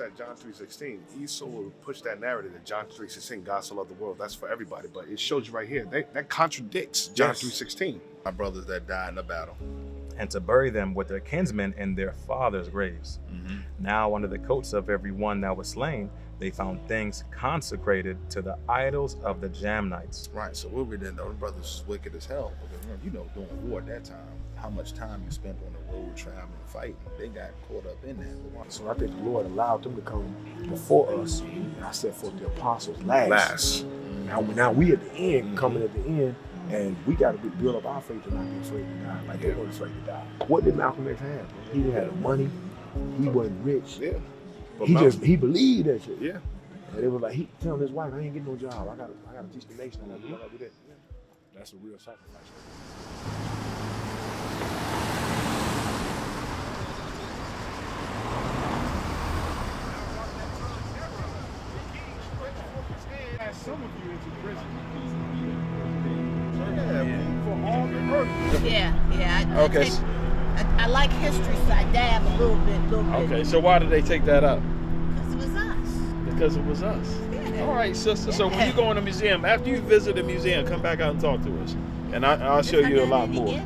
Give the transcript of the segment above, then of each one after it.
At John 3:16, Esau will push that narrative that John 3:16, God so loved the world, that's for everybody. But it shows you right here, that contradicts John 3:16. My brothers that died in the battle. And to bury them with their kinsmen in their fathers' graves. Mm-hmm. Now under the coats of every one that was slain, they found things consecrated to the idols of the Jamnites. Right, so what we didn't know, the brothers was wicked as hell. Because remember, doing war at that time, how much time you spent on the road traveling, fighting, they got caught up in that. So I think the Lord allowed them to come before us, and I set forth the apostles last. Now we at the end, coming at the end, and we got to build up our faith and not be afraid to die, like they weren't afraid to die. What did Malcolm X have? He didn't have the money, he wasn't rich. Yeah. But He believed that shit. Yeah. And it was like he telling his wife, I ain't getting no job. I gotta teach the nation. I gotta do that. Yeah. That's a real sacrifice. Some of you into prison. For all the murder. Yeah. Okay. I like history, so I dab a little bit. Okay, so why did they take that up? Because it was us. Because it was us. Yeah. All right, sister. So when you go in the museum, after you visit the museum, come back out and talk to us, and I'll show you a lot more. You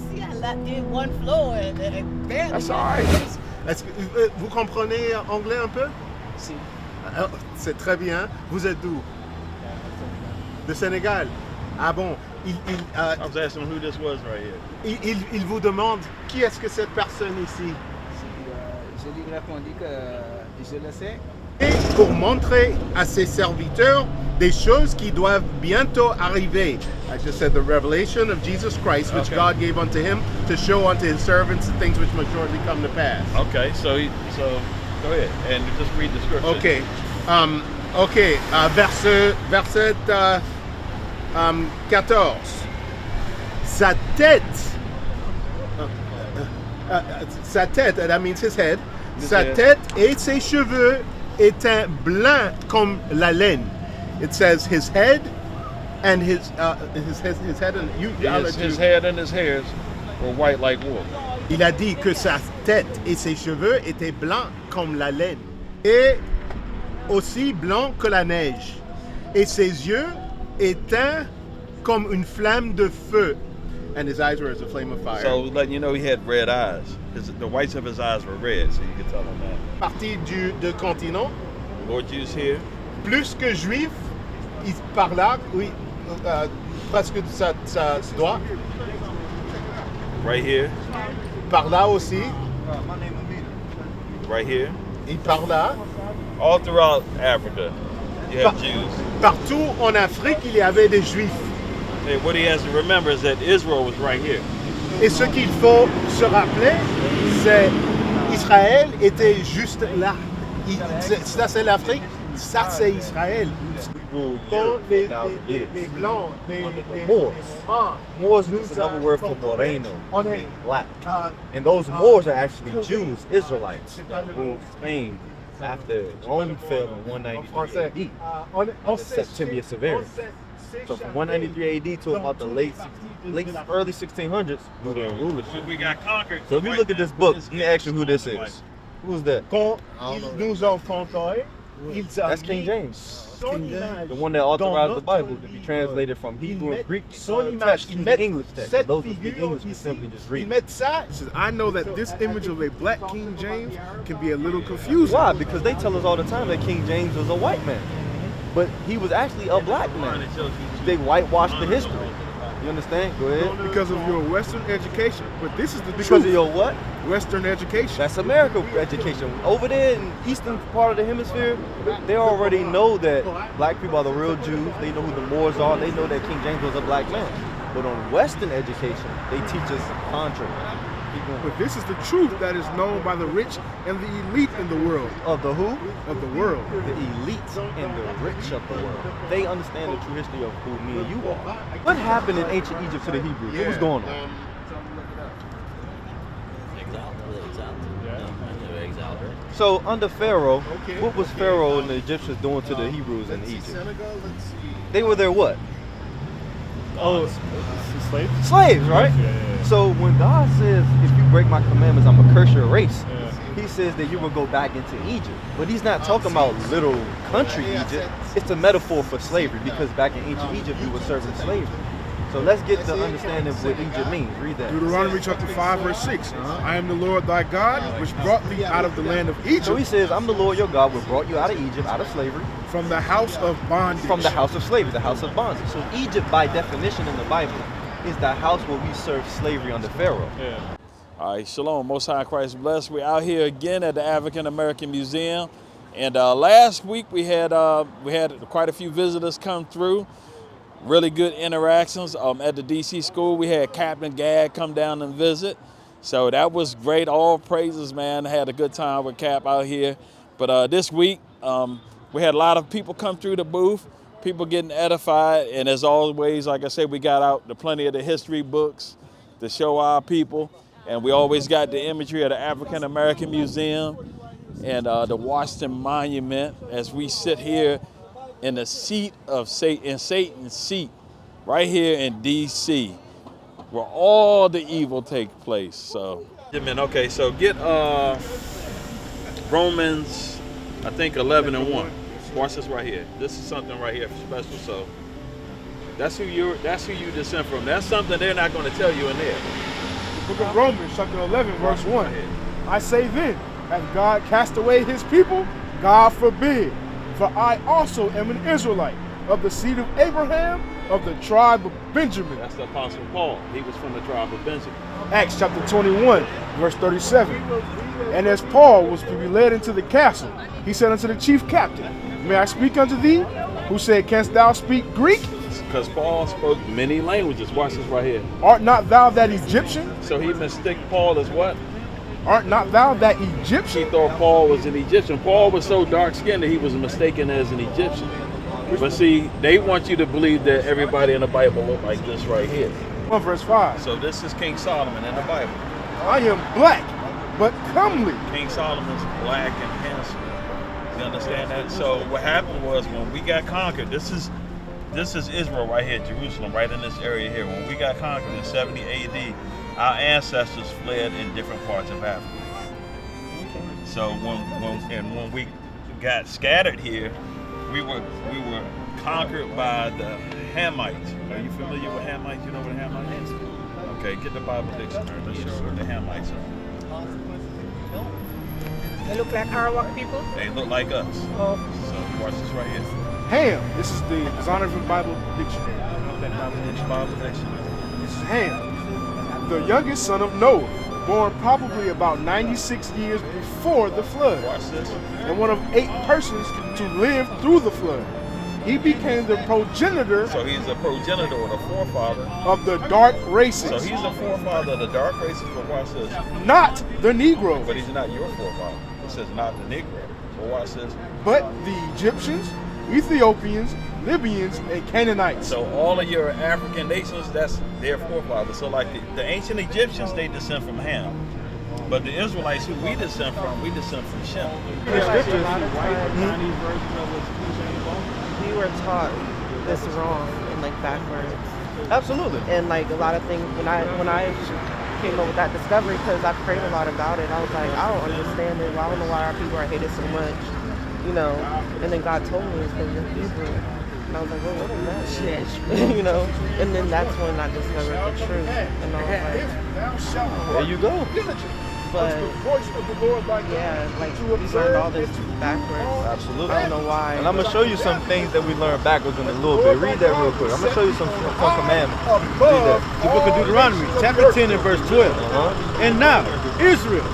see, I did one floor and barely. That's all right. Est-ce que vous comprenez anglais un peu? Si. C'est très bien. Vous êtes d'où? De Sénégal. Ah bon. I was asking who this was right here. Il vous demande qui est-ce que cette personne ici? Je lui répondis que je le sais. Et pour montrer à ses serviteurs des choses qui doivent bientôt arriver. I just said the revelation of Jesus Christ, which God gave unto him to show unto his servants the things which must shortly come to pass. Okay, so go ahead and just read the scripture. Okay. Verset 14. Sa tête, that means his head, tête et ses cheveux étaient blancs comme la laine. It says his head and his head and his head and his hairs were white like wool. Il a dit que sa tête et ses cheveux étaient blancs comme la laine et aussi blancs que la neige. Et ses yeux étaient comme une flamme de feu. And his eyes were as a flame of fire. So letting you know he had red eyes. The whites of his eyes were red, so you can tell him that. Parti du continent. The Lord Jews here. Plus que juif, il parla, presque sa doigt. Right here. Parla aussi. Right here. Il parla. All throughout Africa, you have Jews. Partout en Afrique, il y avait des juifs. And what he has to remember is that Israel was right here. Et ce qu'il faut se rappeler, c'est Israël était juste là. Ça c'est l'Afrique, ça c'est Israël. Quand les blancs, les Moors. Moors is another word for moreno, black. And those Moors are actually Jews, Israelites, that ruled Spain after Rome fell in 193 AD. Septimius Severus. So from 193 AD to about the early 1600s, We got conquered. So if you look at this book, let me ask you who this is. Who's that? Quand ils nous ont conquérés, That's King James. The one that authorized the Bible to be translated from Hebrew and Greek text to English text. Those who speak English can simply just read. I know that this image of a black King James can be a little confusing. Why? Because they tell us all the time that King James was a white man. But he was actually a black man. They whitewashed the history. You understand? Go ahead. Because of your Western education. But this is the truth. Because of your what? Western education. That's American education. Over there in the eastern part of the hemisphere, they already know that black people are the real Jews. They know who the Moors are. They know that King James was a black man. But on Western education, they teach us the contrary. But this is the truth that is known by the rich and the elite in the world. Of the who? Of the world. The elite and the rich of the world. They understand the true history of who me and you are. What happened in ancient Egypt to the Hebrews? What was going on? So under Pharaoh, what was Pharaoh and the Egyptians doing to the Hebrews in Egypt? They were their what? Slaves? Slaves, right? Yeah. So when God says, if you break my commandments, I'm going to curse your race, he says that you will go back into Egypt. But he's not talking about little country Egypt. It's a metaphor for slavery, because back in ancient Egypt, you were serving slavery. So let's get the understanding of what Egypt means. Read that. Deuteronomy chapter 5, verse 6. I am the Lord thy God, which brought thee out of the land of Egypt. So he says, I'm the Lord your God, which brought you out of Egypt, out of slavery. From the house of bondage. From the house of slavery, the house of bondage. So Egypt, by definition in the Bible, is the house where we serve slavery under Pharaoh. Yeah. All right, shalom. Most High Christ bless. We're out here again at the African American Museum. And last week we had quite a few visitors come through. Really good interactions. At the DC school, we had Captain Gad come down and visit. So that was great. All praises, man. Had a good time with Cap out here. But this week, we had a lot of people come through the booth, people getting edified. And as always, like I said, we got out plenty of the history books to show our people. And we always got the imagery of the African American Museum and the Washington Monument as we sit here in the seat of Satan, Satan's seat, right here in DC, where all the evil take place. So, okay, so get Romans, I think 11:1. Watch this right here. This is something right here special. So that's who you descend from. That's something they're not going to tell you in there. Book of Romans chapter 11, verse 1. I say then, hath God cast away his people? God forbid. For I also am an Israelite, of the seed of Abraham, of the tribe of Benjamin. That's the Apostle Paul. He was from the tribe of Benjamin. Acts chapter 21, verse 37. And as Paul was to be led into the castle, he said unto the chief captain, May I speak unto thee? Who said, Canst thou speak Greek? Because Paul spoke many languages. Watch this right here. Art not thou that Egyptian? So he mistook Paul as what? Art not thou that Egyptian? He thought Paul was an Egyptian. Paul was so dark-skinned that he was mistaken as an Egyptian. But see, they want you to believe that everybody in the Bible look like this right here. 1 verse 5. So this is King Solomon in the Bible. I am black, but comely. King Solomon's black and handsome. You understand that? So what happened was when we got conquered, this is Israel right here, Jerusalem, right in this area here. When we got conquered in 70 AD, our ancestors fled in different parts of Africa. So when we got scattered here, we were conquered by the Hamites. Are you familiar with Hamites? You know what a Hamite is? Okay, get the Bible dictionary. Let's show what the Hamites are. They look like Arawak people? They look like us. Oh. So watch this right here. Ham. This is the Zondervan Bible Dictionary. Bible dictionary. This is Ham, the youngest son of Noah, born probably about 96 years before the flood, Watch this. and one of 8 persons to live through the flood. He became the progenitor So he's a progenitor or the forefather. of the dark races, So he's a forefather of the dark races, but watch this. not the Negro, But he's not your forefather. It says not the Negro. So watch this. but the Egyptians, Ethiopians, Libyans, and Canaanites. So all of your African nations, that's their forefathers. So like the ancient Egyptians, they descend from Ham. But the Israelites who we descend from Shem. The scriptures, We were taught this wrong and like backwards. absolutely. And like a lot of things when I came up with that discovery, because I prayed a lot about it, I was like, I don't understand it. I don't know why our people are hated so much, you know. And then God told me it's because you're Hebrew. And I was like, well, what is that shit? You know. And then that's when I discovered the truth. And I was like, There you go. but yeah, like we learned all this backwards. Absolutely. I don't know why. And I'm going to show you some things that we learned backwards in a little bit. Read that real quick. I'm going to show you some commandments. Read that. The book of Deuteronomy, chapter 10 and verse 12. And now, Israel,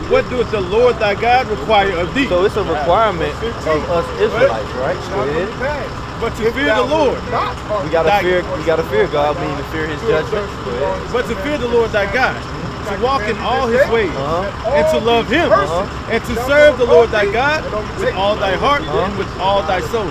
what doeth the Lord thy God require of thee? So it's a requirement of us Israelites, right? Go ahead. But to fear the Lord. We gotta fear God, meaning to fear His judgment. Go ahead. But to fear the Lord thy God, to walk in all His ways, and to love Him, and to serve the Lord thy God with all thy heart and with all thy soul.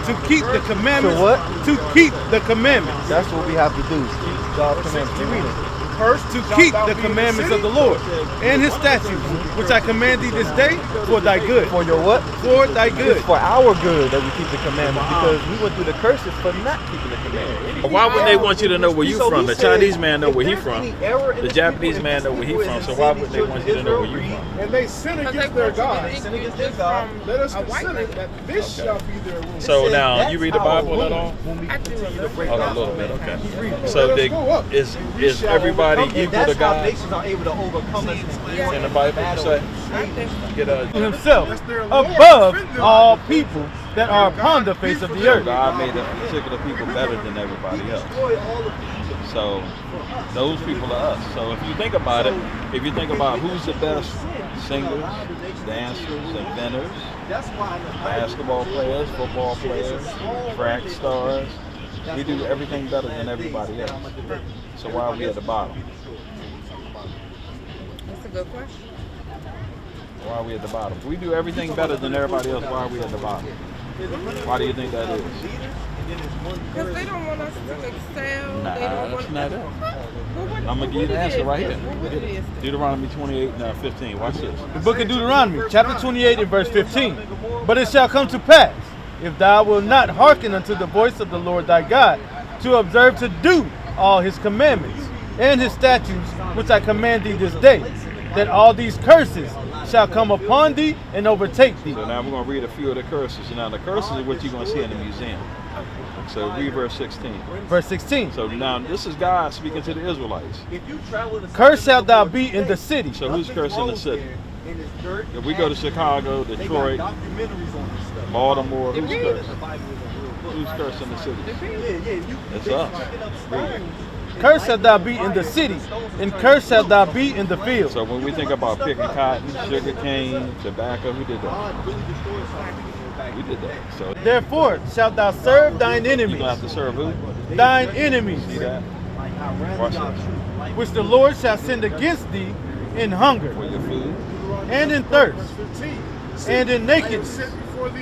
To keep the commandments. To what? To keep the commandments. That's what we have to do. Keep God's commandments. Keep reading. Cursed to shalt keep thou the be in commandments city. of the Lord and his statutes, which I command thee this day for thy good. For your what? For thy good. It's for our good that we keep the commandments, because we went through the curses for not keeping the commandments. Why wouldn't they want you to know where you So from? he The said, Chinese man know if where he there's from. any error in The this Japanese people, man if know this where he people from. is So in why sin, would these they want you to children know of where you Israel from? And they sin Because against they their want you to God. think Sin you against just their God. from Let us a white consider man. that this shall be their rule. So It now says you read the that's our Bible at rule all? when we I do continue to a break Oh, a God's little bit. commandments. Okay. So Let they, us go up. is everybody overcome. And equal to that's how God nations are able to overcome us in the Bible? You say get a Himself That's their Lord. above Defend them. all people that are upon the face of the earth. God made a particular people better than everybody else. So those people are us. So if you think about it, if you think about who's the best singers, dancers, inventors, basketball players, football players, track stars, we do everything better than everybody else. So why are we at the bottom? That's a good question. Why are we at the bottom? If we do everything better than everybody else, why are we at the bottom? Why do you think that is? Because they don't want us to excel. Nah, They don't that's want not it. I'm going to What give you the it answer is? right here. What it is? Deuteronomy 28 and 15. Watch this. The book of Deuteronomy, chapter 28 and verse 15. But it shall come to pass, if thou wilt not hearken unto the voice of the Lord thy God, to observe to do all his commandments and his statutes, which I command thee this day, that all these curses shall come upon thee and overtake thee. So now we're going to read a few of the curses. Now the curses are what you're going to see in the museum. So read verse 16. Verse 16. So now this is God speaking to the Israelites. Cursed shalt thou be in the city. So who's cursing the city? If we go to Chicago, Detroit, Baltimore, who's cursing? Who's cursing the city? It's us. Read. Cursed shalt thou be in the city, and cursed shalt thou be in the field. So when we think about picking cotton, sugar cane, tobacco, who did that? We did that. So Therefore shalt thou serve thine you're enemies, going to have to serve who? thine enemies, See that? Watch this. which the Lord shall send against thee in hunger, For your food. and in thirst, and in nakedness,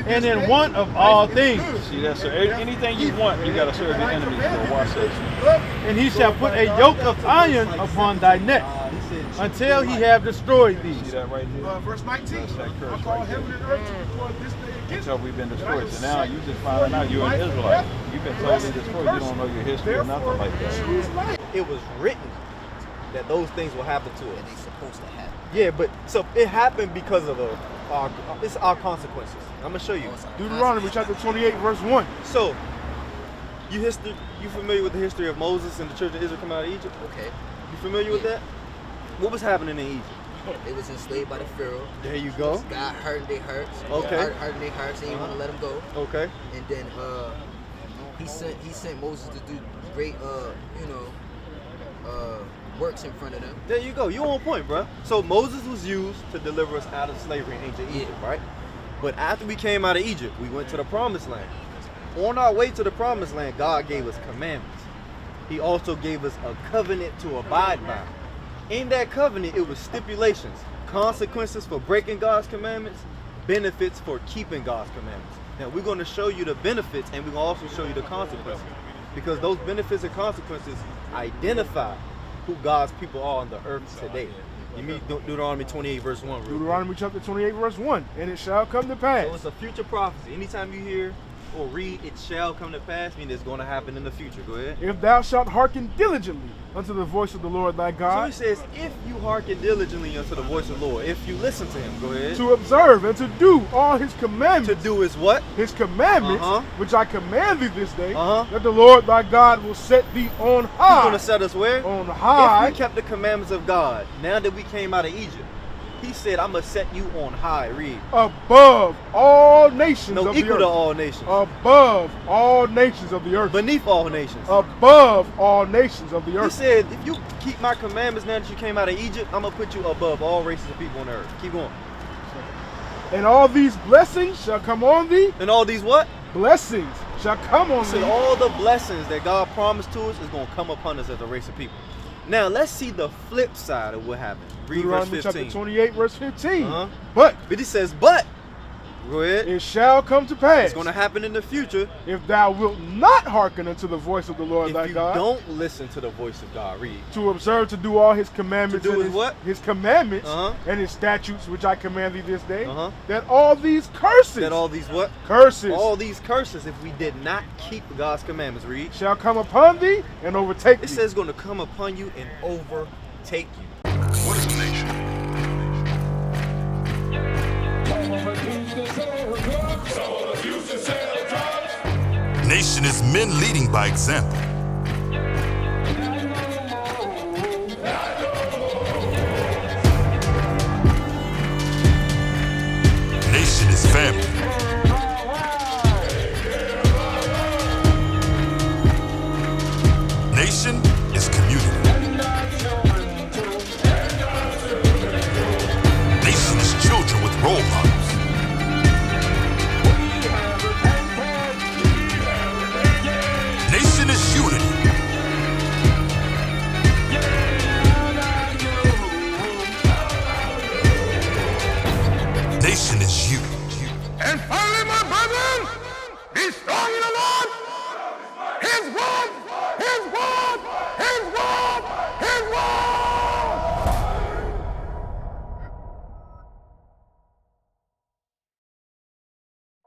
and in want of all things. See that? So anything you want, you got to serve your enemies for. Watch this. And he shall put a yoke of iron upon thy neck, until he have destroyed thee. See that right there? Verse 19. That's that curse I call right heaven there. and earth to record this day against Until we've been destroyed. So now you just finding out you're an Israelite. You've been totally destroyed. You don't know your history or nothing like that. It was written that those things will happen to us. They supposed to happen. Yeah, but so it happened because of it's our consequences. I'm gonna show you. Deuteronomy chapter 28, verse 1. So, you familiar with the history of Moses and the children of Israel coming out of Egypt? Okay. You familiar with that? What was happening in Egypt? They was enslaved by the Pharaoh. There you go. God hurting their hearts. Okay. Hurting their hearts. They didn't want to let them go. Okay. And then he sent Moses to do great works in front of them. There you go. You on point, bro. So Moses was used to deliver us out of slavery in ancient Egypt, right? But after we came out of Egypt, we went to the promised land. On our way to the promised land, God gave us commandments. He also gave us a covenant to abide by. In that covenant, it was stipulations, consequences for breaking God's commandments, benefits for keeping God's commandments. Now, we're going to show you the benefits, and we're going to also show you the consequences, because those benefits and consequences identify who God's people are on the earth today. You meet Deuteronomy 28, verse 1. real quick. Deuteronomy chapter 28, verse 1. And it shall come to pass. So it's a future prophecy. Anytime you hear or read, it shall come to pass, meaning it's going to happen in the future. Go ahead. If thou shalt hearken diligently unto the voice of the Lord thy So God, he says, if you hearken diligently unto the voice of the Lord, if you listen to him, go ahead. to observe and to do all his commandments, To do is what? his commandments, Uh-huh. which I command thee this day, Uh-huh. that the Lord thy God will set thee on He's high. going to set us where? On high. If we kept the commandments of God, now that we came out of Egypt, he said, I'm going to set you on high. Read. Above all nations No, of the equal earth. to all nations. Above all nations of the earth. Beneath all nations. Above all nations of the He earth. said, if you keep my commandments now that you came out of Egypt, I'm going to put you above all races of people on earth. Keep going. And all these blessings shall come on thee. And all these what? Blessings shall come on He said thee. all the blessings that God promised to us is going to come upon us as a race of people. Now, let's see the flip side of what happened. Read verse Deuteronomy 15. chapter 28, verse 15. Uh-huh. But But he says, but Go ahead. It shall come to pass. It's going to happen in the future. If thou wilt not hearken unto the voice of the Lord thy God. If you don't listen to the voice of God, read. To observe to do all his commandments. To do his what? His commandments and his statutes which I command thee this day. That all these curses. That all these what? Curses. All these curses, if we did not keep God's commandments, read. Shall come upon thee and overtake thee. It says going to come upon you and overtake you. What is a nation? Nation is men leading by example. Nation is family. Nation is community. Nation is children with role models. Nation is unity. Nation is you. And finally, my brethren, be strong in the Lord.